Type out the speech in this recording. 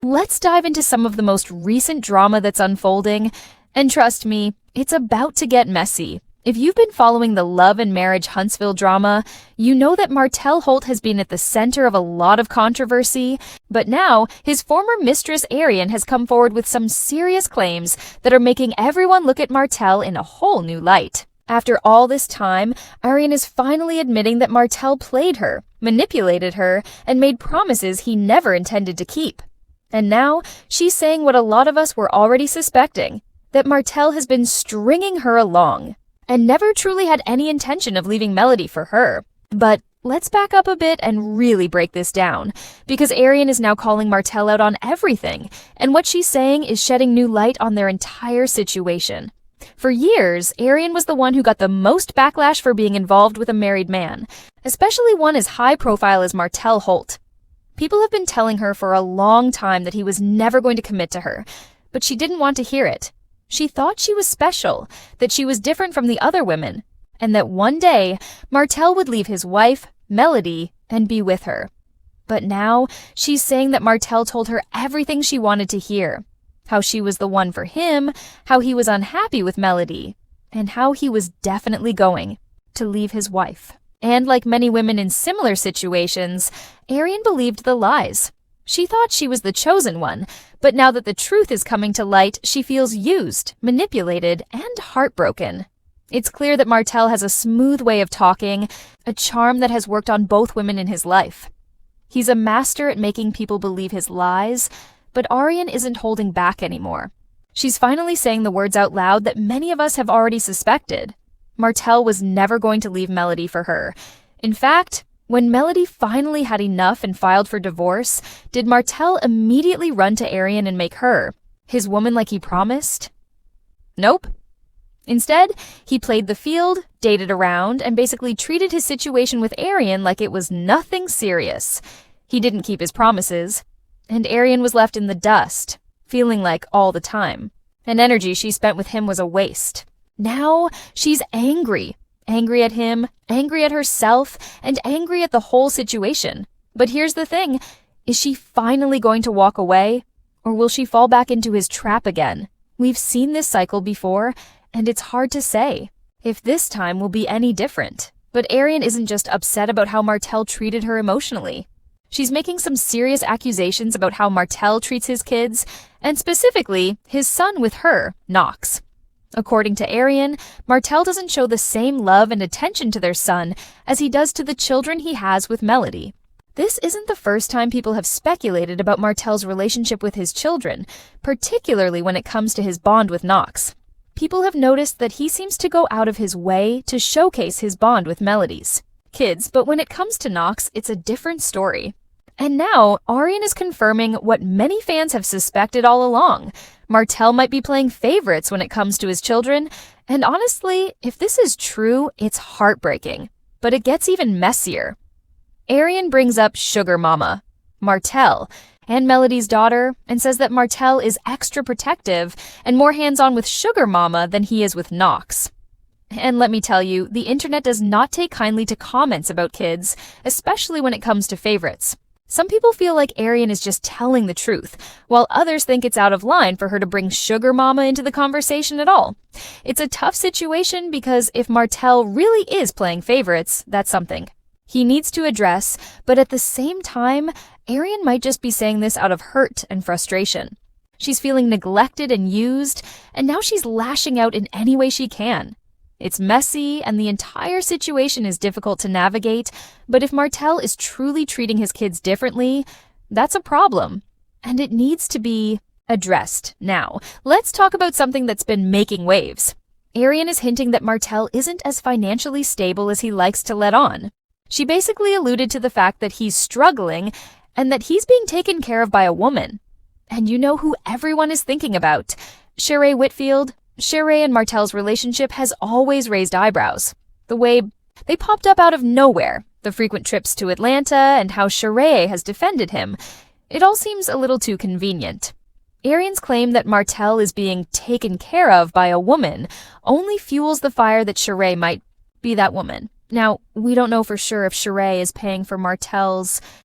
Let's dive into some of the most recent drama that's unfolding, and trust me, it's about to get messy. If you've been following the love and marriage Huntsville drama, you know that Martell Holt has been at the center of a lot of controversy, but now his former mistress Arionne has come forward with some serious claims that are making everyone look at Martell in a whole new light. After all this time, Arionne is finally admitting that Martell played her, manipulated her, and made promises he never intended to keep. And now, she's saying what a lot of us were already suspecting, that Martell has been stringing her along, and never truly had any intention of leaving Melody for her. But let's back up a bit and really break this down, because Arionne is now calling Martell out on everything, and what she's saying is shedding new light on their entire situation. For years, Arionne was the one who got the most backlash for being involved with a married man, especially one as high profile as Martell Holt. People have been telling her for a long time that he was never going to commit to her, but she didn't want to hear it. She thought she was special, that she was different from the other women, and that one day, Martell would leave his wife, Melody, and be with her. But now, she's saying that Martell told her everything she wanted to hear. How she was the one for him, how he was unhappy with Melody, and how he was definitely going to leave his wife. And like many women in similar situations, Arionne believed the lies. She thought she was the chosen one, but now that the truth is coming to light, she feels used, manipulated, and heartbroken. It's clear that Martell has a smooth way of talking, a charm that has worked on both women in his life. He's a master at making people believe his lies, but Arionne isn't holding back anymore. She's finally saying the words out loud that many of us have already suspected. Martell was never going to leave Melody for her. In fact, when Melody finally had enough and filed for divorce, did Martell immediately run to Arionne and make her his woman like he promised? Nope. Instead, he played the field, dated around, and basically treated his situation with Arionne like it was nothing serious. He didn't keep his promises, and Arionne was left in the dust, feeling like all the time an energy she spent with him was a waste. Now, she's angry. Angry at him, angry at herself, and angry at the whole situation. But here's the thing, is she finally going to walk away? Or will she fall back into his trap again? We've seen this cycle before, and it's hard to say if this time will be any different. But Arionne isn't just upset about how Martell treated her emotionally. She's making some serious accusations about how Martell treats his kids, and specifically, his son with her, Knox. According to Arionne, Martell doesn't show the same love and attention to their son as he does to the children he has with Melody. This isn't the first time people have speculated about Martell's relationship with his children, particularly when it comes to his bond with Knox. People have noticed that he seems to go out of his way to showcase his bond with Melody's kids, but when it comes to Knox, it's a different story. And now, Arionne is confirming what many fans have suspected all along. Martell might be playing favorites when it comes to his children, and honestly, if this is true, it's heartbreaking. But it gets even messier. Arionne brings up Sugar Mama, Martell, and Melody's daughter, and says that Martell is extra protective and more hands-on with Sugar Mama than he is with Knox. And let me tell you, the internet does not take kindly to comments about kids, especially when it comes to favorites. Some people feel like Arionne is just telling the truth, while others think it's out of line for her to bring Sugar Mama into the conversation at all. It's a tough situation because if Martell really is playing favorites, that's something he needs to address, but at the same time, Arionne might just be saying this out of hurt and frustration. She's feeling neglected and used, and now she's lashing out in any way she can. It's messy, and the entire situation is difficult to navigate, but if Martell is truly treating his kids differently, that's a problem, and it needs to be addressed. Now, let's talk about something that's been making waves. Arionne is hinting that Martell isn't as financially stable as he likes to let on. She basically alluded to the fact that he's struggling, and that he's being taken care of by a woman. And you know who everyone is thinking about? Sheree Whitfield. Sheree and Martell's relationship has always raised eyebrows. The way they popped up out of nowhere, the frequent trips to Atlanta, and how Sheree has defended him. It all seems a little too convenient. Arionne's claim that Martell is being taken care of by a woman only fuels the fire that Sheree might be that woman. Now, we don't know for sure if Sheree is paying for Martell's